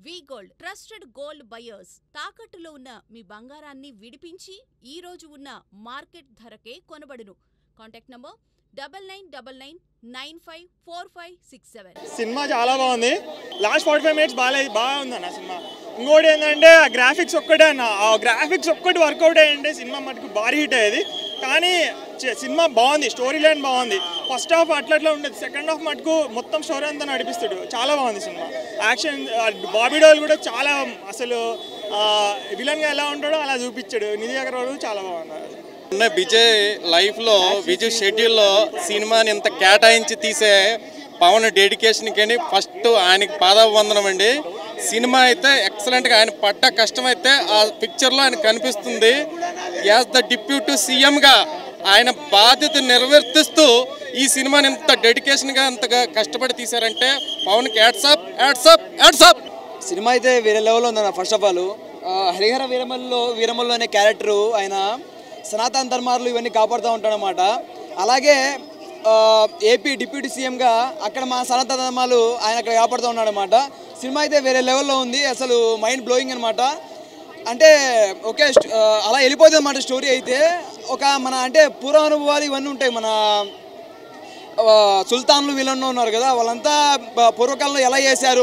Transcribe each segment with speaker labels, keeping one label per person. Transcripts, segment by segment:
Speaker 1: వి gold trusted gold buyers తాకట్టులో ఉన్న మీ బంగారాన్ని విడిపించి ఈ రోజు ఉన్న మార్కెట్ ధరకే కొనబడును. Contact number 9999954567.
Speaker 2: సినిమా చాలా బాగుంది. లాస్ట్ 45 మినిట్స్ బాగుంది అన్న సినిమా. ఇంకోటి ఏంటంటే ఆ గ్రాఫిక్స్ ఒక్కటే అన్న, ఆ గ్రాఫిక్స్ ఒక్కటి వర్కౌట్ అయ్యంటే సినిమా మటుకు భారీ హిట్ అయ్యేది. కానీ సినిమా బాగుంది, స్టోరీ లైన్ బాగుంది. ఫస్ట్ హాఫ్ అట్లా ఉండేది, సెకండ్ హాఫ్ మటుకు మొత్తం స్టోరీ అంతా నడిపిస్తాడు. చాలా బాగుంది సినిమా. యాక్షన్ బాబీ డోల్ కూడా చాలా అసలు విలన్గా ఎలా ఉంటాడో అలా చూపించాడు. నిధి అగర్వాల్ చాలా బాగున్నారు.
Speaker 3: విజయ్ లైఫ్లో విజయ్ షెడ్యూల్లో సినిమాని ఇంత కేటాయించి తీసే పవన్ డెడికేషన్కి ఫస్ట్ ఆయనకి పాదాభివందనం అండి. సినిమా అయితే ఎక్సలెంట్గా, ఆయన పడ్డ కష్టం అయితే ఆ పిక్చర్లో ఆయన కనిపిస్తుంది. యాజ్ ద డిప్యూటీ సీఎంగా ఆయన బాధ్యత నిర్వర్తిస్తూ ఈ సినిమాని ఇంత డెడికేషన్గా అంతగా కష్టపడి తీశారంటే పవన్కి యాడ్సాప్ యాడ్సాప్ యాడ్సాప్.
Speaker 4: సినిమా అయితే వేరే లెవెల్లో ఉందన్న. First of all Harihara Veeramallu అనే క్యారెక్టరు ఆయన సనాతన ధర్మాలు ఇవన్నీ కాపాడుతూ ఉంటాడనమాట. అలాగే ఏపీ డిప్యూటీ సీఎంగా అక్కడ మా సనాతన ధర్మాలు ఆయన అక్కడ కాపాడుతూ ఉన్నాడనమాట. సినిమా అయితే వేరే లెవెల్లో ఉంది, అసలు మైండ్ బ్లోయింగ్ అనమాట. అంటే ఓకే అలా వెళ్ళిపోతుంది అన్నమాట స్టోరీ అయితే. ఒక మన అంటే పూర్వానుభవాలు ఇవన్నీ ఉంటాయి. మన సుల్తాన్లు వీళ్ళన్నా ఉన్నారు కదా, వాళ్ళంతా పూర్వకాలంలో ఎలా చేశారు,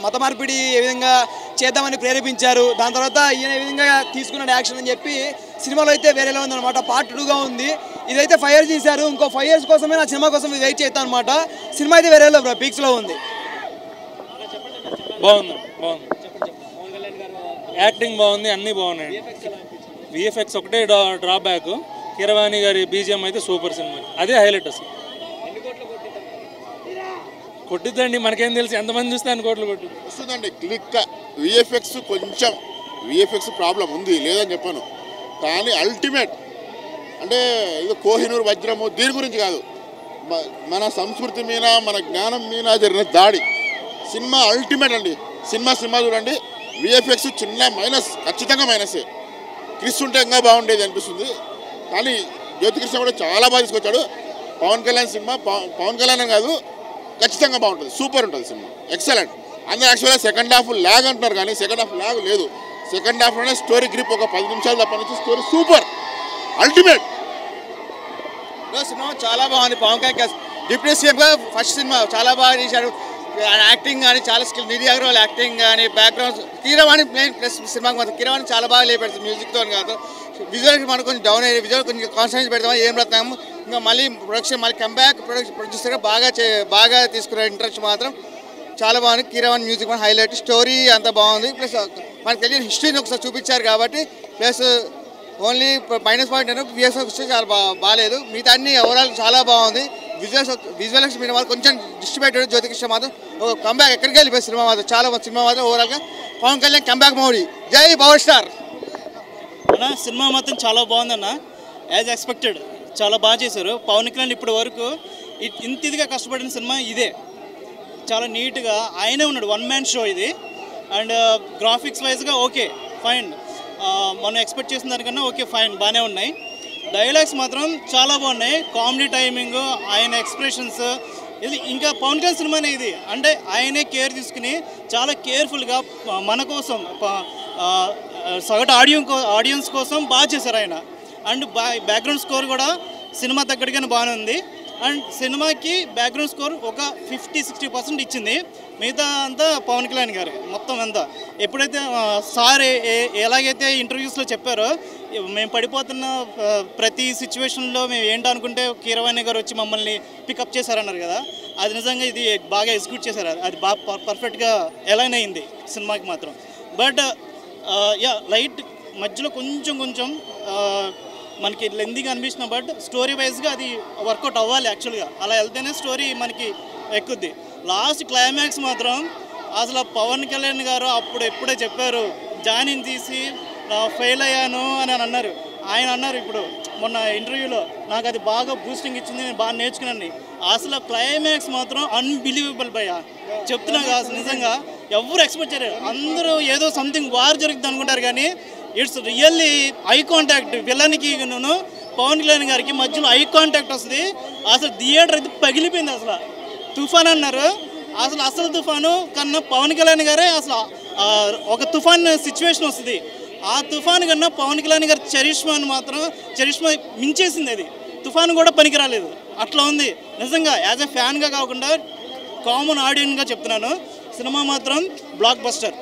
Speaker 4: మత మార్పిడి ఏ విధంగా చేద్దామని ప్రేరేపించారు, దాని తర్వాత ఈయన ఏ విధంగా తీసుకున్నాడు యాక్షన్ అని చెప్పి సినిమాలో అయితే వేరేలా ఉందన్నమాట. పార్ట్ 2గా ఉంది. ఇదైతే 5 years తీశారు, ఇంకో 5 years కోసమే నా సినిమా కోసం వెయిట్ చేస్తాను అనమాట. సినిమా అయితే వేరేలో పీక్స్లో ఉంది.
Speaker 5: బాగుంది, యాక్టింగ్ బాగుంది, అన్నీ బాగున్నాయి. విఎఫ్ఎక్స్ ఒకటే డ్రాబ్యాక్. కీరవాణి గారి బీజిఎం అయితే సూపర్. సినిమా అదే హైలైట్. అసలు కొట్టిద్దండి, మనకేం తెలుసు, ఎంతమంది చూస్తే అన్ని కోట్లు కొట్టు
Speaker 6: వస్తుందండి. క్లిక్ విఎఫ్ఎక్స్ కొంచెం విఎఫ్ఎక్స్ ప్రాబ్లం ఉంది, లేదని చెప్పాను. కానీ అల్టిమేట్ అంటే ఇది కోహినూర్ వజ్రము దీని గురించి కాదు, మన సంస్కృతి మీద మన జ్ఞానం మీద జరిగిన దాడి. సినిమా అల్టిమేట్ అండి. సినిమా చూడండి. విఎఫ్ఎక్స్ చిన్న మైనస్, ఖచ్చితంగా మైనసే. క్రిస్ ఉంటే ఇంకా బాగుండేది అనిపిస్తుంది. కానీ జ్యోతికృష్ణ కూడా చాలా బాగా తీసుకొచ్చాడు. పవన్ కళ్యాణ్ సినిమా పవన్ కళ్యాణ్ కాదు, ఖచ్చితంగా బాగుంటుంది, సూపర్ ఉంటుంది సినిమా, ఎక్సలెంట్. అందరూ యాక్చువల్గా సెకండ్ హాఫ్ ల్యాగ్ అంటున్నారు, కానీ సెకండ్ హాఫ్ ల్యాగ్ లేదు. సెకండ్ హాఫ్లోనే స్టోరీ గ్రిప్ ఒక 10 నిమిషాలు తప్ప నుంచి స్టోరీ సూపర్, అల్టిమేట్.
Speaker 4: సినిమా చాలా బాగుంది. పవన్ కళ్యాణ్ డిప్యూటీ సీఎంగా ఫస్ట్ సినిమా చాలా బాగా తీశాడు. యాక్టింగ్ కానీ చాలా స్కిల్, నిధి అగర్వాల్ యాక్టింగ్ కానీ బ్యాక్గ్రౌండ్, కీరవాణి మెయిన్ ప్లస్ సినిమాకి మాత్రం కీరవాణి చాలా బాగా లేపెడుతుంది మ్యూజిక్తో కాదు. విజువల్కి మనకు కొంచెం డౌన్ అయ్యేది, విజువల్ కొంచెం కాన్సన్ట్రేట్ పెడతాము, ఏం పెడతాము. ఇంకా మళ్ళీ ప్రొడక్షన్ మళ్ళీ కంబ్యాక్ ప్రొడ్యూసర్గా బాగా తీసుకునే ఇంట్రెస్ట్ మాత్రం చాలా బాగుంది. కీరవాణి మ్యూజిక్ మన హైలైట్, స్టోరీ అంతా బాగుంది. ప్లస్ మనకు తెలియని హిస్టరీని ఒకసారి చూపించారు కాబట్టి. ప్లస్ ఓన్లీ మైనస్ పాయింట్ అంటే విఎఫ్ఎక్స్ చాలా బాగాలేదు, మిగతా అన్ని ఓవరాల్ చాలా బాగుంది. విజువల్స్ మీద మాత్రం కొంచెం డిస్ట్రిబ్యూటెడ్. జ్యోతికృష్ణ మాత్రం ఒక కంబ్యాక్ ఎక్కడికి వెళ్ళిపోయి సినిమా మాత్రం చాలా సినిమా మాత్రం ఓవరాల్గా పవన్ కళ్యాణ్ కంబ్యాక్ మోడీ. జై పవర్ స్టార్
Speaker 5: అన్న. సినిమా మాత్రం చాలా బాగుందన్న, యాజ్ ఎక్స్పెక్టెడ్ చాలా బాగా చేశారు. పవన్ కళ్యాణ్ ఇప్పటి వరకు ఇంత ఇదిగా కష్టపడిన సినిమా ఇదే. చాలా నీట్గా ఆయనే ఉన్నాడు, 1 man షో ఇది. అండ్ గ్రాఫిక్స్ వైజ్గా ఓకే ఫైన్, మనం ఎక్స్పెక్ట్ చేసిన దానికన్నా ఓకే ఫైన్ బాగానే ఉన్నాయి. డైలాగ్స్ మాత్రం చాలా బాగున్నాయి, కామెడీ టైమింగ్, ఆయన ఎక్స్ప్రెషన్స్. ఇది ఇంకా పవన్ కళ్యాణ్ సినిమానే ఇది. అంటే ఆయనే కేర్ తీసుకుని చాలా కేర్ఫుల్గా మన కోసం సగటు ఆడియన్స్ కోసం బాగా చేశారు ఆయన. అండ్ బ్యాక్గ్రౌండ్ స్కోర్ కూడా సినిమా తగ్గట్టుగానే బాగానే ఉంది. అండ్ సినిమాకి బ్యాక్గ్రౌండ్ స్కోర్ ఒక 50-60% ఇచ్చింది. మిగతా అంతా పవన్ కళ్యాణ్ గారు మొత్తం అంతా. ఎప్పుడైతే సార్ ఎలాగైతే ఇంటర్వ్యూస్లో చెప్పారో, మేము పడిపోతున్న ప్రతి సిచ్యువేషన్లో మేము ఏంటనుకుంటే కీరవాణి గారు వచ్చి మమ్మల్ని పికప్ చేశారన్నారు కదా, అది నిజంగా ఇది బాగా ఎగ్జిక్యూట్ చేశారు. అది బాగా పర్ఫెక్ట్గా ఎలైన్ అయింది సినిమాకి మాత్రం. బట్ లైట్ మధ్యలో కొంచెం మనకి లెందీగా అనిపించిన, బట్ స్టోరీ వైజ్గా అది వర్కౌట్ అవ్వాలి యాక్చువల్గా. అలా వెళ్తేనే స్టోరీ మనకి ఎక్కుద్ది. లాస్ట్ క్లైమాక్స్ మాత్రం అసలు పవన్ కళ్యాణ్ గారు ఎప్పుడే చెప్పారు, జాయినింగ్ తీసి ఫెయిల్ అయ్యాను అని అన్నారు. ఆయన అన్నారు ఇప్పుడు మొన్న ఇంటర్వ్యూలో, నాకు అది బాగా బూస్టింగ్ ఇచ్చింది, నేను బాగా నేర్చుకున్నాను. అసలు క్లైమాక్స్ మాత్రం అన్బిలీవబుల్ భయ్యా, చెప్తున్నా అసలు నిజంగా ఎవరు ఎక్స్పెక్ట్ చేయరు. అందరూ ఏదో సంథింగ్ వార్ జరుగుతుంది అనుకుంటారు, కానీ ఇట్స్ రియల్లీ ఐ కాంటాక్ట్. విలన్కి పవన్ కళ్యాణ్ గారికి మధ్యలో ఐ కాంటాక్ట్ వస్తుంది. అసలు థియేటర్ అయితే పగిలిపోయింది. అసలు తుఫాన్ అన్నారు, అసలు తుఫాను కన్నా పవన్ కళ్యాణ్ గారే అసలు ఒక తుఫాన్ సిచ్యువేషన్ వస్తుంది. ఆ తుఫాన్ కన్నా పవన్ కళ్యాణ్ గారి చరిష్మా మించేసింది. అది తుఫాన్ కూడా పనికిరాలేదు, అట్లా ఉంది. నిజంగా యాజ్ ఎ ఫ్యాన్గా కాకుండా కామన్ ఆడియన్గా చెప్తున్నాను, సినిమా మాత్రం బ్లాక్ బస్టర్.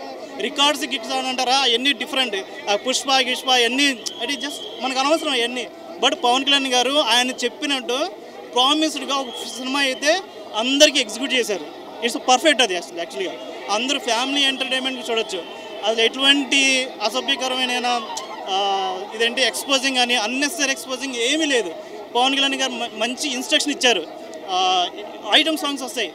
Speaker 5: రికార్డ్స్ గిట్స్ అని అంటారా, అవన్నీ డిఫరెంట్. పుష్ప అన్నీ అది జస్ట్ మనకు అనవసరం అవన్నీ. బట్ పవన్ కళ్యాణ్ గారు ఆయన చెప్పినట్టు ప్రామిస్డ్గా ఒక సినిమా అయితే అందరికీ ఎగ్జిక్యూట్ చేశారు. It's perfect. అది యాక్చువల్గా అందరూ ఫ్యామిలీ ఎంటర్టైన్మెంట్కి చూడొచ్చు. అది ఎటువంటి అసభ్యకరమైన ఇదేంటి ఎక్స్పోజింగ్ కానీ అన్నెసరీ ఎక్స్పోజింగ్ ఏమీ లేదు. పవన్ కళ్యాణ్ గారు మంచి ఇన్స్ట్రక్షన్ ఇచ్చారు. ఐటమ్ సాంగ్స్ వస్తాయి,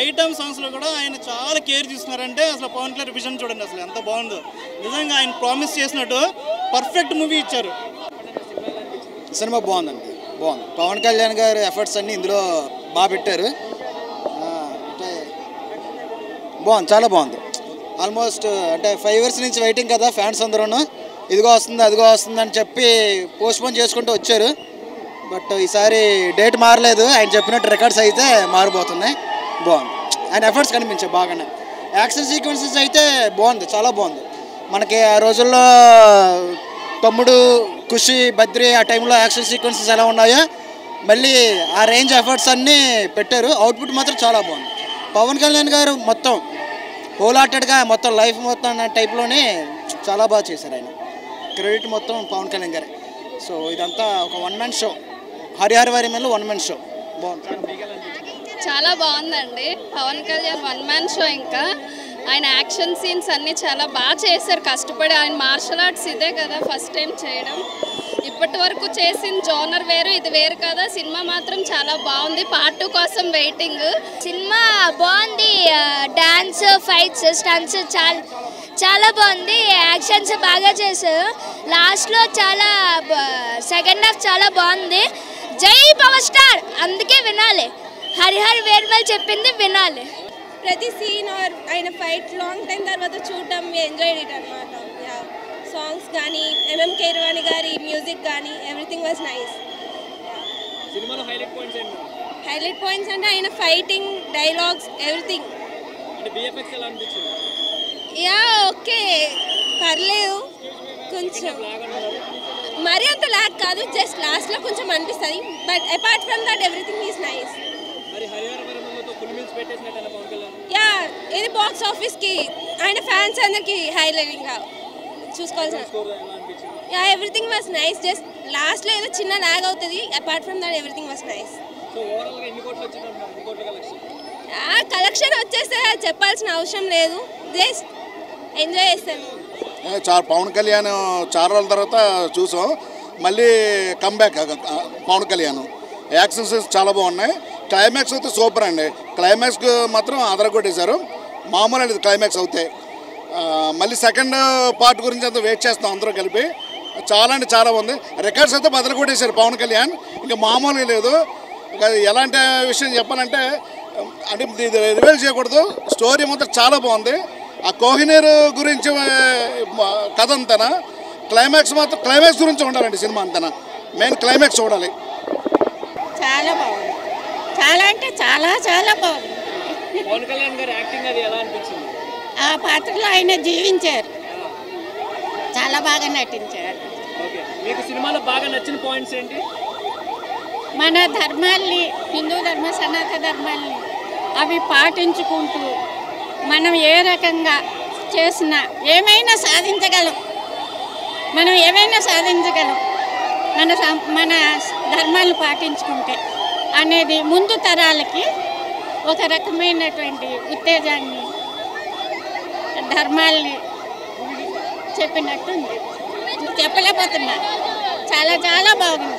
Speaker 5: ఐటమ్ సాంగ్స్లో కూడా ఆయన చాలా కేర్ తీసుకున్నారంటే అసలు పవన్ కళ్యాణ్ విజన్ చూడండి అసలు ఎంత బాగుందో. నిజంగా ఆయన ప్రామిస్ చేసినట్టు పర్ఫెక్ట్ మూవీ ఇచ్చారు.
Speaker 7: సినిమా బాగుందండి, బాగుంది. పవన్ కళ్యాణ్ గారి ఎఫర్ట్స్ అన్నీ ఇందులో బాగా పెట్టారు. అంటే బాగుంది, చాలా బాగుంది. ఆల్మోస్ట్ అంటే 5 years నుంచి వెయిటింగ్ కదా ఫ్యాన్స్ అందరూ, ఇదిగో వస్తుంది అదిగో వస్తుంది అని చెప్పి పోస్ట్పోన్ చేసుకుంటూ వచ్చారు. బట్ ఈసారి డేట్ మారలేదు, ఆయన చెప్పినట్టు రికార్డ్స్ అయితే మారిపోతున్నాయి. బాగుంది, ఆయన ఎఫర్ట్స్ కనిపించాయి బాగానే. యాక్షన్ సీక్వెన్సెస్ అయితే బాగుంది, చాలా బాగుంది. మనకి ఆ రోజుల్లో తమ్ముడు, ఖుషి, బద్రి ఆ టైంలో యాక్షన్ సీక్వెన్సెస్ ఎలా ఉన్నాయో మళ్ళీ ఆ రేంజ్ ఎఫర్ట్స్ అన్నీ పెట్టారు. అవుట్పుట్ మాత్రం చాలా బాగుంది. పవన్ కళ్యాణ్ గారు మొత్తం హోల్ హార్టెడ్గా మొత్తం లైఫ్ మొత్తం అన్న టైప్లోనే చాలా బాగా చేశారు. ఆయన క్రెడిట్ మొత్తం పవన్ కళ్యాణ్ గారే. సో ఇదంతా ఒక 1 man షో, హరిహరవారిమేలో 1 man షో. బాగుంది,
Speaker 8: చాలా బాగుందండి. Pawan Kalyan 1 man show. ఇంకా ఆయన యాక్షన్ సీన్స్ అన్నీ చాలా బాగా చేశారు కష్టపడి. ఆయన మార్షల్ ఆర్ట్స్ ఇదే కదా ఫస్ట్ టైం చేయడం. ఇప్పటి వరకు చేసిన జోనర్ వేరు, ఇది వేరు కదా. సినిమా మాత్రం చాలా బాగుంది. Part 2 కోసం వెయిటింగ్.
Speaker 9: సినిమా బాగుంది, డాన్స్, ఫైట్స్, స్టంట్స్ చాలా బాగుంది. యాక్షన్స్ బాగా చేశారు. లాస్ట్లో సెకండ్ హాఫ్ చాలా బాగుంది. జై పవర్ స్టార్, అందుకే వినాలి. హరిహర్ వేర్మల్ చెప్పింది వినాలి.
Speaker 10: ప్రతి సీన్ ఆర్ ఆయన ఫైట్ లాంగ్ టైం తర్వాత చూడటం ఎంజాయ్ ఇట్ అనమాట. సాంగ్స్ కానీ ఎంఎం కీరవాణి గారి మ్యూజిక్ కానీ ఎవ్రీథింగ్ వాజ్ నైస్.
Speaker 11: సినిమాలో హైలైట్ పాయింట్స్ ఏంటి?
Speaker 10: హైలైట్ పాయింట్స్ అంటే ఆయన ఫైటింగ్, డైలాగ్స్, ఎవ్రీథింగ్.
Speaker 11: అంటే విఎఫ్ఎక్స్ ఎలా అనిపించింది?
Speaker 10: ఓకే, పర్లేదు. కొంచెం మరీ అంత లాగ్ కాదు, జస్ట్ లాస్ట్లో కొంచెం అనిపిస్తుంది. But apart from that everything is nice. ఇది బాక్స్ ఆఫీస్కి ఆయన ఫ్యాన్స్ అందరికి హైలైటింగ్గా చూసుకోవాల్సిన. Everything was nice. జస్ట్ లాస్ట్లో ఏదో చిన్న లాగ్ అవుతుంది. Apart from that everything was nice. Collection వచ్చేస్తే చెప్పాల్సిన అవసరం లేదు, జస్ట్ ఎంజాయ్ చేస్తాను.
Speaker 6: పవన్ కళ్యాణ్ చాలా రోజుల తర్వాత చూసాం, మళ్ళీ కమ్బ్యాక్ పవన్ కళ్యాణ్. యాక్షన్స్ చాలా బాగున్నాయి. క్లైమాక్స్ అయితే సూపర్ అండి. క్లైమాక్స్కి మాత్రం అదరగొట్టేశారు. మామూలు అనేది క్లైమాక్స్ అవుతాయి. మళ్ళీ సెకండ్ పార్ట్ గురించి అంతా వెయిట్ చేస్తాం అందరూ కలిపి. చాలా అంటే చాలా బాగుంది. రికార్డ్స్ అయితే బదలగొట్టేశారు పవన్ కళ్యాణ్, ఇంకా మామూలుగా లేదు. ఎలాంటి విషయం చెప్పాలంటే అంటే ఇది రివీల్ చేయకూడదు, స్టోరీ మాత్రం చాలా బాగుంది. ఆ కోహినూర్ గురించి కథ అంతనా, క్లైమాక్స్ మాత్రం క్లైమాక్స్ గురించి ఉండాలండి సినిమా అంతనా. మెయిన్ క్లైమాక్స్ చూడాలి.
Speaker 10: చాలా బాగుంది, చాలా అంటే చాలా బాగుంది.
Speaker 11: పవన్ కళ్యాణ్ గారి యాక్టింగ్ అది ఎలా అనిపించింది?
Speaker 10: ఆ పాత్రలో ఆయన జీవించారు, చాలా బాగా నటించారు.
Speaker 11: ఓకే, మీకు సినిమాలో బాగా నచ్చిన పాయింట్స్ ఏంటి?
Speaker 10: మన ధర్మాల్ని, హిందూ ధర్మ, సనాతన ధర్మాల్ని అవి పాటించుకుంటూ మనం ఏ రకంగా చేసినా ఏమైనా సాధించగలం. మనం ఏమైనా సాధించగలం మన ధర్మాలను పాటించుకుంటే అనేది ముందు తరాలకి ఒక రకమైనటువంటి ఉత్తేజాన్ని, ధర్మాల్ని చెప్పినట్టుంది. చెప్పలేకపోతున్నా, చాలా బాగుంది.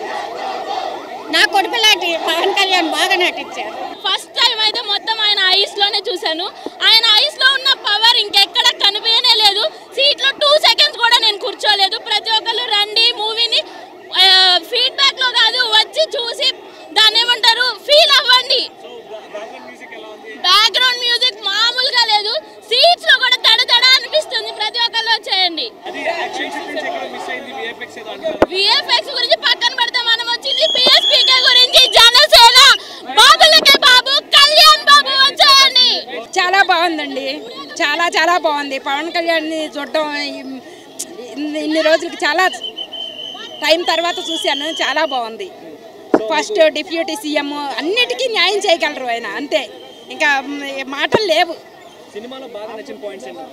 Speaker 10: నా కొడుకు లాంటి పవన్ కళ్యాణ్ బాగా నటించారు.
Speaker 8: ఫస్ట్ టైం అయితే మొత్తం ఆయన ఐస్లోనే చూశాను. ఆయన ఐస్లో ఉన్న పవర్ ఇంకెక్కడ కనిపించనే లేదు. సీట్లో 2 seconds కూడా నేను కూర్చోలేదు. ప్రతి ఒక్కరు రండి మూవీని ఫీడ్బ్యాక్లో కాదు వచ్చి చూసి దాన్ని ఏమంటారు ఫీల్ అవ్వండి. బ్యాక్గ్రౌండ్ మ్యూజిక్ మామూలుగా లేదు. సీట్స్లో కూడా తడతడ అనిపిస్తుంది. ప్రతి ఒక్కరు వచ్చేయండి. విఎఫ్ఎక్స్ గురించి పక్కన పెడితే మనం వచ్చింది పిఎస్పీకే గురించి. జనసేన బాబులకే బాబు, కళ్యాణ్ బాబు వచ్చేయండి.
Speaker 10: చాలా బాగుందండి, చాలా బాగుంది. బాగుంది. పవన్ కళ్యాణ్ని చూడడం ఇన్ని రోజులకి చాలా టైం తర్వాత చూశాను. చాలా బాగుంది. ఫస్ట్ డిప్యూటీ సీఎం అన్నిటికీ న్యాయం చేయగలరు ఆయన, అంతే, ఇంకా మాటలు లేవు.
Speaker 11: సినిమాలో బాగా నచ్చిన పాయింట్స్ ఏంటి?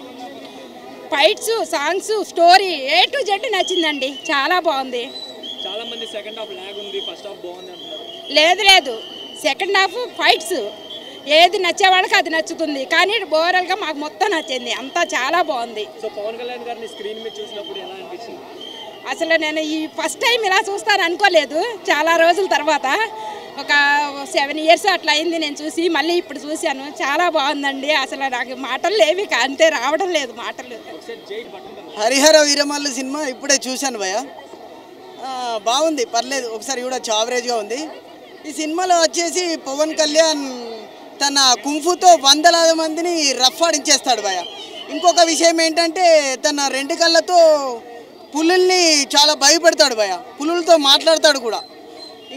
Speaker 10: Fights, songs, story A to Z నచ్చిందండి. చాలా బాగుంది.
Speaker 11: చాలా మంది సెకండ్ హాఫ్ లాగ్ ఉంది, ఫస్ట్ హాఫ్ బాగుంది అంటున్నారు.
Speaker 10: లేదు, సెకండ్ హాఫ్ ఫైట్స్ ఏది నచ్చేవాళ్ళకి అది నచ్చుతుంది, కానీ ఓవరాల్గా మాకు మొత్తం నచ్చింది. అంతా చాలా బాగుంది.
Speaker 11: సో పవన్ కళ్యాణ్ గారిని స్క్రీన్ మీద చూసినప్పుడు ఎలా అనిపించింది?
Speaker 10: అసలు నేను ఈ ఫస్ట్ టైం ఇలా చూస్తాను అనుకోలేదు. చాలా రోజుల తర్వాత, ఒక 7 years అట్లా అయింది నేను చూసి, మళ్ళీ ఇప్పుడు చూశాను. చాలా బాగుందండి. అసలు నాకు మాటలు లేవి, అంతే, రావడం లేదు మాటలు.
Speaker 7: హరిహర వీరమల్లు సినిమా ఇప్పుడే చూశాను భయ్య. బాగుంది, పర్లేదు, ఒకసారి కూడా యావరేజ్గా ఉంది. ఈ సినిమాలో వచ్చేసి పవన్ కళ్యాణ్ తన కుంఫుతో వందలాది మందిని రఫ్ ఆడించేస్తాడు భయ్య. ఇంకొక విషయం ఏంటంటే తన 2 కళ్ళతో పులుల్ని చాలా భయపెడతాడు భయ్య. పులులతో మాట్లాడతాడు కూడా.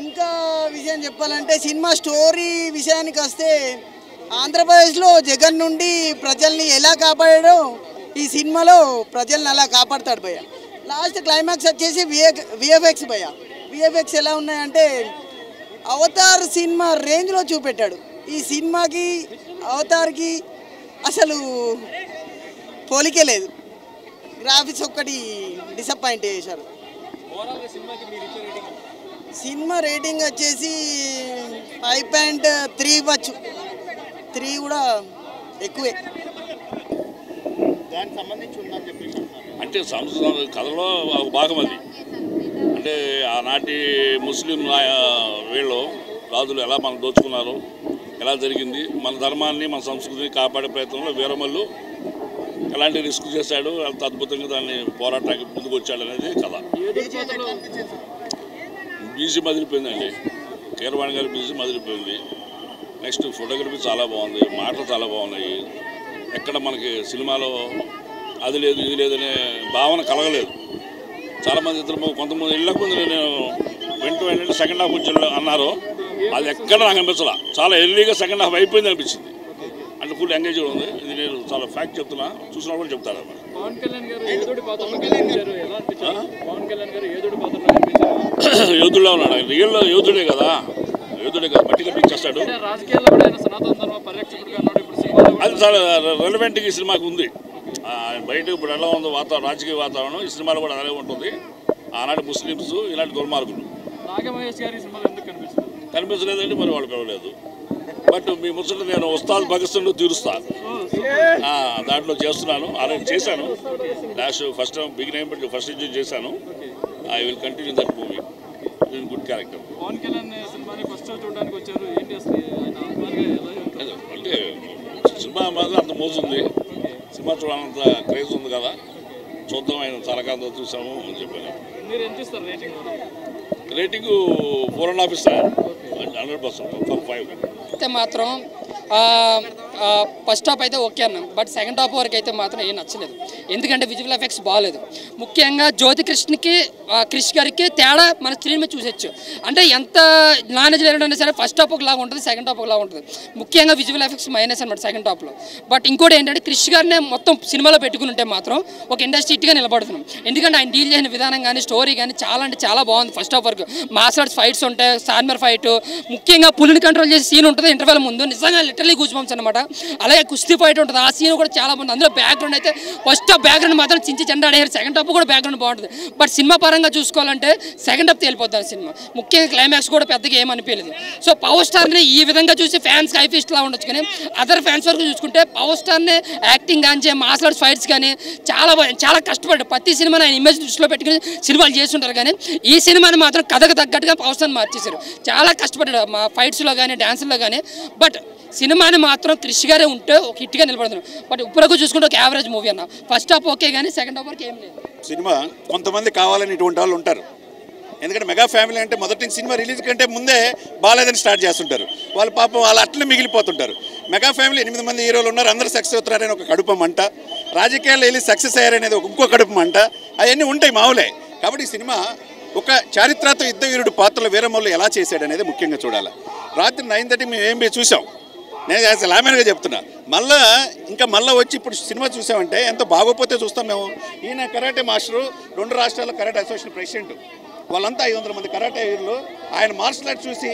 Speaker 7: ఇంకా విషయం చెప్పాలంటే సినిమా స్టోరీ విషయానికి వస్తే ఆంధ్రప్రదేశ్లో జగన్ నుండి ప్రజల్ని ఎలా కాపాడాడో ఈ సినిమాలో ప్రజల్ని అలా కాపాడతాడు భయ్య. లాస్ట్ క్లైమాక్స్ వచ్చేసి విఎఫ్ఎక్స్ భయ్య. విఎఫ్ఎక్స్ ఎలా ఉన్నాయంటే అవతార్ సినిమా రేంజ్లో చూపెట్టాడు. ఈ సినిమాకి అవతార్కి అసలు పోలికే లేదు. గ్రాఫిక్స్ ఒక్కటి డిసప్పాయింట్ చేశారు. సినిమా రేటింగ్ వచ్చేసి 5.3 ఇవ్వచ్చు. 3 కూడా ఎక్కువే.
Speaker 6: దానికి సంబంధించి ఉందని చెప్పేసి
Speaker 12: అంటే సంస్కృత కథలో ఒక భాగం అది. అంటే ఆనాటి ముస్లిం వీళ్ళు రాజులు ఎలా మనం దోచుకున్నారు, ఎలా జరిగింది, మన ధర్మాన్ని మన సంస్కృతిని కాపాడే ప్రయత్నంలో వీరమల్లు ఎలాంటి రిస్క్ చేశాడు, అంత అద్భుతంగా దాన్ని పోరాటానికి ముందుకు వచ్చాడు అనేది కథ. బీజీ మదిలిపోయిందండి, కీరవాణి గారి బీజీ మదిలిపోయింది. నెక్స్ట్ ఫోటోగ్రఫీ చాలా బాగుంది, మాటలు చాలా బాగున్నాయి. ఎక్కడ మనకి సినిమాలో అది లేదు ఇది లేదనే భావన కలగలేదు. చాలామంది ఇద్దరు కొంతమంది ఇళ్ళకు ముందు నేను వెంటనే సెకండ్ హాఫ్ వచ్చి అన్నారు, అది ఎక్కడ నాకు అనిపించలా. చాలా ఎర్లీగా సెకండ్ హాఫ్ అయిపోయింది అనిపించింది. అంటే ఫుల్ ఎంగేజ్ ఉంది. ఇది నేను చాలా ఫ్యాక్ట్ చెప్తున్నా, చూసిన వాళ్ళు చెప్తారు.
Speaker 11: పవన్ కళ్యాణ్ గారు యోధుడి పాత్రలో కనిపించారు, ఎలా అనిపించారు? పవన్ కళ్యాణ్ గారు యోధుడి పాత్రలో కనిపించారు.
Speaker 12: యోధుడులో ఉన్నాడు, రియల్ యోధుడే కదా, యోధుడే కదా, మట్టిగా పిచ్చేస్తాడు.
Speaker 11: రాజకీయాల్లో కూడా ఆయన సనాతన ధర్మ పరిరక్షకుడుగా ఉన్నాడు. ఇప్పుడు సినిమాలో
Speaker 12: అది చాలా రెలవెంట్గా ఈ సినిమాకి ఉంది. బయట ఇప్పుడు ఎలా ఉందో రాజకీయ వాతావరణం ఈ సినిమాలో కూడా అలాగే ఉంటుంది. ఆనాటి ముస్లిమ్స్ ఇలాంటి దుర్మార్గులు.
Speaker 11: నాగమహేష్ గారి సినిమాలో ఎందుకు
Speaker 12: కనిపించలేదండి, మరి వాళ్ళు పిలవలేదు. బట్ మీ ముచ్చట నేను ఉస్తాద్ భగత్ సింగ్ తీరుస్తాను, దాంట్లో చేస్తున్నాను, ఆల్రెడీ చేశాను. లాస్ట్ ఫస్ట్ బిగినింగ్ ఫస్ట్ నుంచి చేశాను. I will continue that movie in good character.
Speaker 11: Pawan Kalyan సినిమాని ఫస్ట్ చూడడానికి వచ్చారు, ఏంటి అసలు
Speaker 12: అంటే సినిమా మాత్రం అంత మోజుంది, సినిమా చూడాలంత క్రేజ్ ఉంది కదా, చూద్దాం. ఆయన చాలా కాలంతో చూసాము అని చెప్పాను.
Speaker 11: మీరు ఎంత ఇస్తారు రేటింగ్?
Speaker 12: రేటింగ్ 4.5 ఇస్తాను, 100% ఫర్ 5.
Speaker 13: అయితే మాత్రం ఫస్ట్ హాఫ్ అయితే ఓకే అన్నాం, బట్ సెకండ్ హాఫ్ వరకు అయితే మాత్రం ఏం నచ్చలేదు. ఎందుకంటే విజువల్ ఎఫెక్ట్స్ బాగాలేదు. ముఖ్యంగా జ్యోతి క్రిష్ గారికి తేడా మన స్క్రీన్ మీద చూసొచ్చు. అంటే ఎంత నాలెడ్జ్ లేకుండా సరే ఫస్ట్ హాఫ్ ఒకలాగా ఉంటుంది, సెకండ్ హాఫ్ ఒకలాగా ఉంటుంది. ముఖ్యంగా విజువల్ ఎఫెక్ట్స్ మైనస్ అనమాట సెకండ్ హాఫ్లో. బట్ ఇంకోటి ఏంటంటే క్రిష్ గారినే మొత్తం సినిమాలో పెట్టుకుని ఉంటే మాత్రం ఒక ఇండస్ట్రీ హిట్గా నిలబడుతున్నాం. ఎందుకంటే ఆయన డీల్ చేసిన విధానం కానీ స్టోరీ కానీ చాలా అంటే చాలా బాగుంది. ఫస్ట్ హాఫ్ వరకు మాస్టర్స్ ఫైట్స్ ఉంటాయి, సార్మర్ ఫైట్, ముఖ్యంగా పులిని కంట్రోల్ చేసే సీన్ ఉంటుంది ఇంటర్వెల్ ముందు, నిజంగా లిటరలీ గూస్ బంప్స్ అనమాట. అలాగే కుస్తీ ఫైట్ ఉంటుంది, ఆ సీన్ కూడా చాలా బాగుంది. అందులో బ్యాక్గ్రౌండ్ అయితే ఫస్ట్ హాఫ్ బ్యాక్గ్రౌండ్ మాత్రం చించి చెండా ఆడారు, సెకండ్ హాఫ్ కూడా బ్యాక్గ్రౌండ్ బాగుంటుంది. బట్ సినిమా పరంగా చూసుకోవాలంటే సెకండ్ హాఫ్ తేలిపోతుంది సినిమా. ముఖ్యంగా క్లైమాక్స్ కూడా పెద్దగా ఏమనిపించలేదు. సో పవర్ స్టార్ని ఈ విధంగా చూసి ఫ్యాన్స్కి హైఫిస్ట్లా ఉండొచ్చు, కానీ అదర్ ఫ్యాన్స్ వరకు చూసుకుంటే పవర్ స్టార్ని యాక్టింగ్ కానీ మార్షల్ ఆర్ట్స్ ఫైట్స్ కానీ చాలా కష్టపడ్డాడు. ప్రతి సినిమాని ఆయన ఇమేజ్ దృష్టిలో పెట్టుకుని సినిమాలు చేస్తుంటారు, కానీ ఈ సినిమాని మాత్రం కథకు తగ్గట్టుగా పవర్ స్టార్ని మార్చేశారు. చాలా కష్టపడ్డాడు మా ఫైట్స్లో కానీ డ్యాన్స్లో కానీ. బట్ సినిమాని మాత్రం క్రిష్ గారే ఉంటే ఒక హిట్గా నిలబడుతున్నాడు. బట్ ఇప్పటికూ చూసుకుంటే ఒక యావరేజ్ మూవీ అన్న. ఫస్ట్ హాఫ్ ఓకే కానీ సెకండ్ హాఫ్ వరకు ఏం లేదు.
Speaker 14: సినిమా కొంతమంది కావాలని ఇటువంటి వాళ్ళు ఉంటారు. ఎందుకంటే మెగా ఫ్యామిలీ అంటే మొదటి సినిమా రిలీజ్ కంటే ముందే బాలేదని స్టార్ట్ చేస్తుంటారు. వాళ్ళు పాపం వాళ్ళు అట్లనే మిగిలిపోతుంటారు. మెగా ఫ్యామిలీ 8 మంది హీరోలు ఉన్నారు, అందరూ సక్సెస్ అవుతున్నారని ఒక కడుపు మంట, రాజకీయాల్లో వెళ్ళి సక్సెస్ అయ్యారనేది ఇంకో కడుపు మంట, అవన్నీ ఉంటాయి మామూలే. కాబట్టి ఈ సినిమా ఒక చారిత్రాత్మక యుద్ధ వీరుడు పాత్రల వీరమల్లు ఎలా చేశాడనేది ముఖ్యంగా చూడాలి. రాత్రి 9:30 మేము ఏం చూసాం. నేను యాజ్ లామెన్గా చెప్తున్నా. మళ్ళీ వచ్చి ఇప్పుడు సినిమా చూసామంటే ఎంత బాగోపోతే చూస్తాం మేము. ఈయన కరాటే మాస్టరు, 2 రాష్ట్రాల కరాటే అసోసియేషన్ ప్రెసిడెంట్, వాళ్ళంతా 500 మంది కరాటే వీరులు. ఆయన మార్షల్ ఆర్ట్ చూసి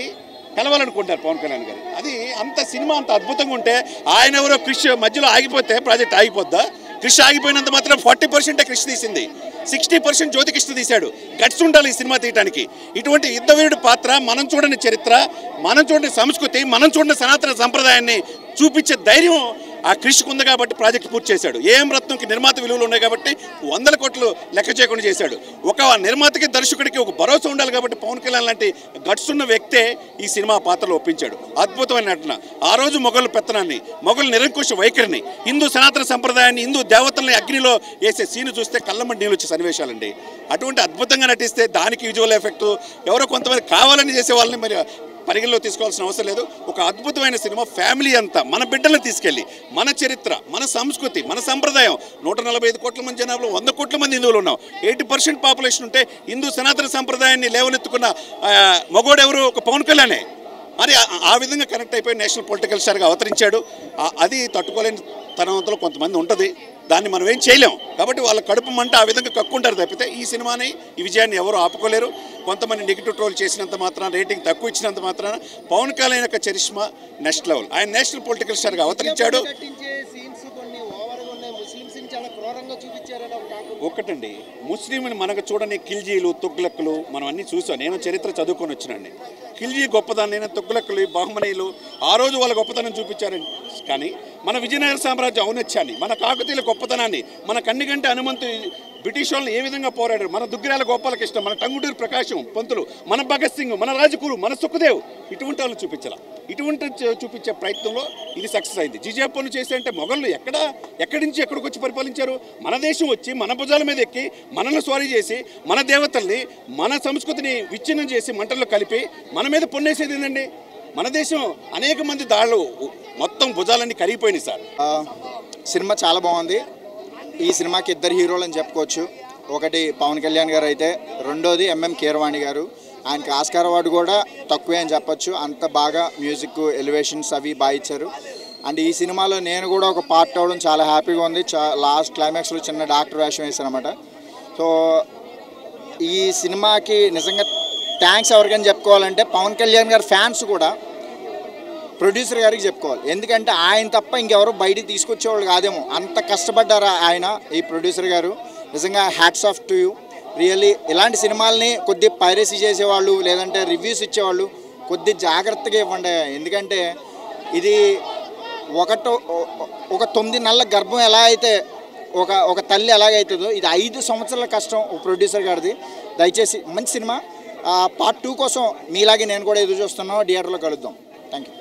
Speaker 14: కలవాలనుకుంటారు పవన్ కళ్యాణ్ గారు. అది అంత సినిమా అంత అద్భుతంగా ఉంటే ఆయన ఎవరో క్రిష్ మధ్యలో ఆగిపోతే ప్రాజెక్ట్ ఆగిపోద్దా? క్రిష్ ఆగిపోయినంత మాత్రం 40% క్రిష్ తీసింది, 60% జ్యోతికృష్ణ తీశాడు. గట్స్ ఉండాలి ఈ సినిమా తీయడానికి. ఇటువంటి యుద్ధవీరుడి పాత్ర, మనం చూడని చరిత్ర, మనం చూడని సంస్కృతి, మనం చూడని సనాతన సంప్రదాయాన్ని చూపించే ధైర్యం ఆ క్రిష్కు ఉంది కాబట్టి ప్రాజెక్ట్ పూర్తి చేశాడు. ఏఎం రత్నంకి నిర్మాత విలువలు ఉన్నాయి కాబట్టి 100 కోట్లు లెక్క చేయకుండా చేశాడు. ఒక నిర్మాతకి దర్శకుడికి ఒక భరోసా ఉండాలి కాబట్టి పవన్ కళ్యాణ్ లాంటి గట్స్ ఉన్న వ్యక్తే ఈ సినిమా పాత్రలో ఒప్పించాడు. అద్భుతమైన నటన. ఆ రోజు మొఘలు పెత్తనాన్ని, మొఘలు నిరంకుశ వైఖరిని, హిందూ సనాతన సంప్రదాయాన్ని, హిందూ దేవతల్ని అగ్నిలో వేసే సీను చూస్తే కళ్ళమంటి నీళ్ళు వచ్చే సన్నివేశాలండి. అటువంటి అద్భుతంగా నటిస్తే దానికి విజువల్ ఎఫెక్ట్ ఎవరో కొంతమంది కావాలని చేసే వాళ్ళని మరి పరిగణలో తీసుకోవాల్సిన అవసరం లేదు. ఒక అద్భుతమైన సినిమా. ఫ్యామిలీ అంతా మన బిడ్డలను తీసుకెళ్ళి మన చరిత్ర, మన సంస్కృతి, మన సంప్రదాయం, 145 కోట్ల మంది జనాభాలో 100 కోట్ల మంది హిందువులు ఉన్నాం. 80% పాపులేషన్ ఉంటే హిందూ సనాతన సంప్రదాయాన్ని లేవనెత్తుకున్న మగోడెవరు? ఒక పవన్ కళ్యాణే. మరి ఆ విధంగా కనెక్ట్ అయిపోయి నేషనల్ పొలిటికల్ స్టార్గా అవతరించాడు. అది తట్టుకోలేని తనంతలో కొంతమంది ఉంటుంది, దాన్ని మనం ఏం చేయలేం. కాబట్టి వాళ్ళ కడుపు మంట ఆ విధంగా కక్కుంటారు తప్పితే ఈ సినిమాని, ఈ విజయాన్ని ఎవరు ఆపుకోలేరు. కొంతమంది నెగిటివ్ ట్రోల్ చేసినంత మాత్రాన, రేటింగ్ తక్కువ ఇచ్చినంత మాత్రాన పవన్ కళ్యాణ్ యొక్క చరిష్మా నెక్స్ట్ లెవెల్. ఆయన నేషనల్ పొలిటికల్ స్టార్గా అవతరించాడు. ఒకటండి, ముస్లింని మనకు చూడని ఖిల్జీలు, తుగ్లక్కులు మనం అన్నీ చూసాం. నేను చరిత్ర చదువుకొని వచ్చినండి. ఖిల్జీ గొప్పదాన్ని, తుగ్లక్కులు, బహుమనీయులు ఆ రోజు వాళ్ళ గొప్పతనం చూపించారు. కానీ మన విజయనగర సామ్రాజ్యం ఔన్నత్యాన్ని, మన కాకతీయుల గొప్పతనాన్ని, మన కన్నిగంటి హనుమంతు బ్రిటిష్ వాళ్ళని ఏ విధంగా పోరాడారు, మన దుగ్గిరాల గోపాలకృష్ణ, మన టంగుటూరు ప్రకాశం పంతులు, మన భగత్ సింగ్, మన రాజగురు, మన సుఖదేవ్, ఇటువంటి వాళ్ళు చూపించాల. ఇటువంటి చూపించే ప్రయత్నంలో ఇది సక్సెస్ అయింది. జిజియా పనులు చేసి అంటే మొఘళ్ళు ఎక్కడి నుంచి ఎక్కడికి వచ్చి పరిపాలించారు? మన దేశం వచ్చి మన భుజాల మీద ఎక్కి మనల్ని స్వారీ చేసి మన దేవతల్ని, మన సంస్కృతిని విచ్ఛిన్నం చేసి మంటల్లో కలిపి మన మీద పొన్నేసేది ఏంటండి? మన దేశం అనేక మంది దాళ్ళు మొత్తం భుజాలన్నీ కరిగిపోయినాయి సార్.
Speaker 7: సినిమా చాలా బాగుంది. ఈ సినిమాకి 2 హీరోలు అని చెప్పుకోవచ్చు. ఒకటి పవన్ కళ్యాణ్ గారు అయితే, రెండోది ఎంఎం కీరవాణి గారు. ఆయనకి ఆస్కార్ అవార్డు కూడా తక్కువే అని చెప్పొచ్చు. అంత బాగా మ్యూజిక్ ఎలివేషన్స్ అవి బాగా ఇచ్చారు. అండ్ ఈ సినిమాలో నేను కూడా ఒక పార్ట్ అవ్వడం చాలా హ్యాపీగా ఉంది. లాస్ట్ క్లైమాక్స్లో చిన్న డాక్టర్ వేషం వేశాను అనమాట. సో ఈ సినిమాకి నిజంగా థ్యాంక్స్ ఎవరికైనా చెప్పుకోవాలంటే పవన్ కళ్యాణ్ గారి ఫ్యాన్స్ కూడా ప్రొడ్యూసర్ గారికి చెప్పుకోవాలి. ఎందుకంటే ఆయన తప్ప ఇంకెవరు బయటికి తీసుకొచ్చేవాళ్ళు కాదేమో, అంత కష్టపడ్డారు ఆయన. ఈ ప్రొడ్యూసర్ గారు నిజంగా hats off to you. Really ఇలాంటి సినిమాలని కొద్ది పైరసీ చేసేవాళ్ళు లేదంటే రివ్యూస్ ఇచ్చేవాళ్ళు కొద్ది జాగ్రత్తగా ఇవ్వండి. ఎందుకంటే ఇది ఒక 9 నెలల గర్భం ఎలా అయితే ఒక తల్లి ఎలాగైతుందో, ఇది 5 సంవత్సరాల కష్టం ఒక ప్రొడ్యూసర్ గారిది. దయచేసి మంచి సినిమా. పార్ట్ 2 కోసం మీలాగే నేను కూడా ఎదురు చూస్తున్నాను. థియేటర్లో కలుద్దాం. Thank you.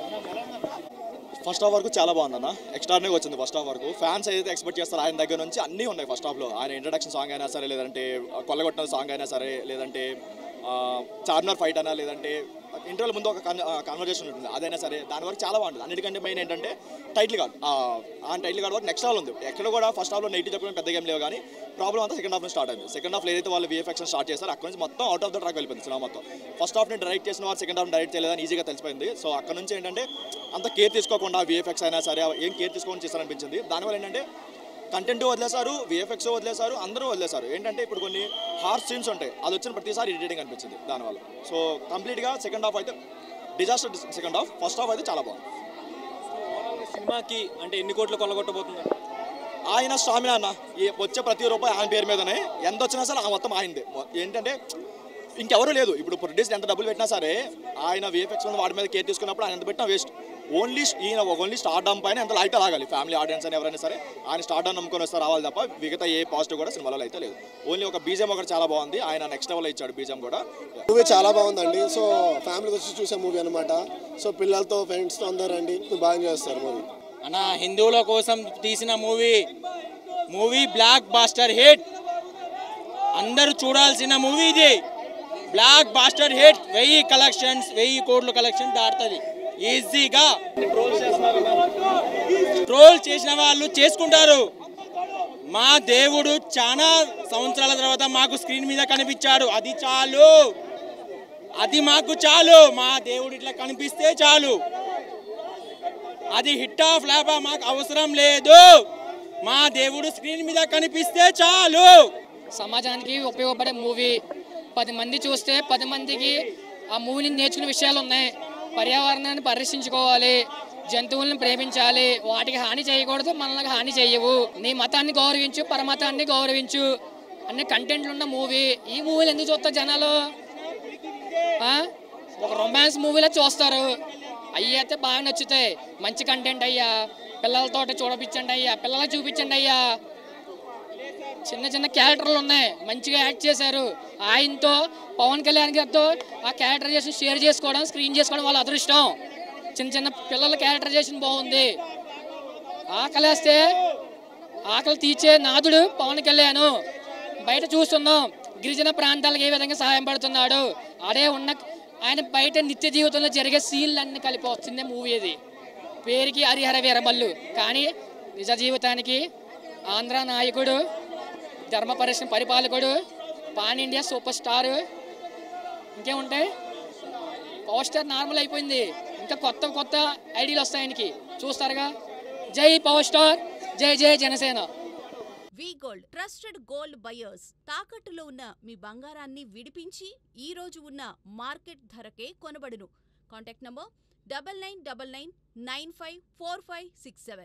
Speaker 15: ఫస్ట్ హాఫ్ వరకు చాలా బాగుందన్న, ఎక్స్ట్రానే వచ్చింది. ఫస్ట్ హాఫ్ వరకు ఫ్యాన్స్ ఏదైతే ఎక్స్పెక్ట్ చేస్తారో ఆయన దగ్గర నుంచి అన్నీ ఉన్నాయి. ఫస్ట్ హాఫ్లో ఆయన ఇంట్రడక్షన్ సాంగ్ అయినా సరే, లేదంటే కొల్లగొట్టిన సాంగ్ అయినా సరే, లేదంటే చార్మినార్ ఫైట్ అయినా, లేదంటే ఇంటర్వెల్ ముందు ఒక కాన్వర్జేషన్ ఉంటుంది, అదైనా సరే దాని వరకు చాలా బాగుంటుంది. అన్నిటికంటే మెయిన్ ఏంటంటే టైటిల్ కార్డ్. ఆ టైటిల్ కార్డ్ వరకు నెక్స్ట్ లెవెల్ ఉంది. ఎక్కడ కూడా ఫస్ట్ హాఫ్లో నెగిటివ్ చెప్పడం పెద్దగా ఏం లేవు, కానీ ప్రాబ్లం అంతా సెకండ్ హాఫ్లో స్టార్ట్ అయింది. సెకండ్ హాఫ్లో ఏదైతే వాళ్ళు VFX స్టార్ట్ చేశారు అక్కడ నుంచి మొత్తం అవుట్ ఆఫ్ ద ట్రాక్ వెళ్ళిపోయింది సినిమా మొత్తం. ఫస్ట్ హాఫ్ని డైరెక్ట్ చేసిన వారు సెకండ్ హాఫ్ డైరెక్ట్ చేయలేదని ఈజీగా తెలిసిపోయింది. సో అక్కడ నుంచి ఏంటంటే అంత కేర్ తీసుకోకుండా VFX అయినా సరే ఏం కేర్ తీసుకోకుండా చేశారనిపించింది. దానివల్ల ఏంటంటే కంటెంట్ వదిలేశారు, VFX వదిలేశారు, అందరూ వదిలేశారు. ఏంటంటే ఇప్పుడు కొన్ని హార్ష్ సీన్స్ ఉంటాయి, అది వచ్చిన ప్రతిసారి ఇరిటేటింగ్ అనిపించింది దానివల్ల. సో కంప్లీట్గా సెకండ్ హాఫ్ అయితే disaster. Second half. First half అయితే చాలా బాగుంది.
Speaker 5: సినిమాకి అంటే ఎన్ని కోట్లు కొల్లగొట్టబోతుంది?
Speaker 15: ఆయన స్వామి అన్న, వచ్చే ప్రతి రూపాయి ఆయన పేరు మీదనే, ఎంత వచ్చినా సరే ఆ మొత్తం ఆయనదే. ఏంటంటే ఇంకెవరూ లేదు. ఇప్పుడు ప్రొడ్యూసర్ ఎంత డబ్బులు పెట్టినా సరే ఆయన VFX వాడి మీద కేర్ తీసుకున్నప్పుడు ఆయన ఎంత పెట్టినా వేస్ట్. ఓన్లీ స్టార్డమ్ పైన ఎంత లైట్ లాగాలి. ఫ్యామిలీ ఆడియన్స్ అని ఎవరైనా సరే ఆయన స్టార్డమ్ నమ్ముకొని వస్తే రావాలి తప్ప మిగతా ఏ పాజిటివ్ కూడా సినిమాలో అయితే లేదు. ఓన్లీ ఒక బీజం ఒకటి చాలా బాగుంది, ఆయన నెక్స్ట్ లెవెల్ ఇచ్చాడు బీజం కూడా.
Speaker 16: మూవీ చాలా బాగుందండి. సో ఫ్యామిలీకి వచ్చి చూసే మూవీ అనమాట. సో పిల్లలతో ఫ్రెండ్స్తో అందరూ రండి, బాగా చేస్తారు మూవీ.
Speaker 17: అన్న హిందువుల కోసం తీసిన మూవీ బ్లాక్ బాస్టర్ హిట్. అందరూ చూడాల్సిన మూవీ ఇది. Black buster hit. 1000 కోట్ల కలెక్షన్ దాటుతుంది ఈజీగా. ట్రోల్ చేసిన వాళ్ళు చేసుకుంటారు. మా దేవుడు చాలా సంవత్సరాల తర్వాత మాకు స్క్రీన్ మీద కనిపించాడు, అది చాలు. అది మాకు చాలు. మా దేవుడు ఇట్లా కనిపిస్తే చాలు. అది హిట్టా ఫ్లాపా మాకు అవసరం లేదు. మా దేవుడు స్క్రీన్ మీద కనిపిస్తే చాలు.
Speaker 13: సమాజానికి ఉపయోగపడే మూవీ 10 మంది చూస్తే 10 మందికి ఆ మూవీని నేర్చుకునే విషయాలు ఉన్నాయి. పర్యావరణాన్ని పరిరక్షించుకోవాలి, జంతువులను ప్రేమించాలి, వాటికి హాని చేయకూడదు, మనల్ని హాని చేయవు, నీ మతాన్ని గౌరవించు, పరమతాన్ని గౌరవించు అనే కంటెంట్లు ఉన్న మూవీ. ఈ మూవీలు ఎందుకు చూస్తారు జనాలు? ఒక రొమాన్స్ మూవీలో చూస్తారు, అయ్యి అయితే బాగా నచ్చుతాయి. మంచి కంటెంట్ అయ్యా, పిల్లలతో చూడపించండి అయ్యా, పిల్లలకు చూపించండి అయ్యా. చిన్న చిన్న క్యారెక్టర్లు ఉన్నాయి, మంచిగా యాక్ట్ చేశారు. ఆయనతో పవన్ కళ్యాణ్ గారితో ఆ క్యారెక్టరైజేషన్ షేర్ చేసుకోవడం, స్క్రీన్ చేసుకోవడం వాళ్ళ అదృష్టం. చిన్న చిన్న పిల్లల క్యారెక్టరైజేషన్ బాగుంది. ఆకలేస్తే ఆకలి తీర్చే నాదుడు పవన్ కళ్యాణ్. బయట చూస్తున్నాం గిరిజన ప్రాంతాలకు ఏ విధంగా సహాయం పడుతున్నాడు. అదే ఉన్న ఆయన బయట నిత్య జీవితంలో జరిగే సీన్లన్నీ కలిపి వస్తుంది మూవీ. ఇది పేరుకి హరిహర వీరమల్లు, కానీ నిజ జీవితానికి ఆంధ్ర నాయకుడు, ధర్మ పరిపాలకుడు, పాన్ ఇండియా సూపర్ స్టార్. ఇంకేముంటాయి? పవర్ స్టార్ నార్మల్ అయిపోయింది, ఇంకా కొత్త కొత్త ఐడియాలు వస్తాయి ఆయనకి. చూస్తారుగా. జై పవర్ స్టార్, జై జై జనసేన.
Speaker 1: వి గోల్డ్, ట్రస్టెడ్ గోల్డ్ బయర్స్. తాకట్టులో ఉన్న మీ బంగారాన్ని విడిపించి ఈ రోజు ఉన్న మార్కెట్ ధరకే కొనబడును. Contact number 9999954567.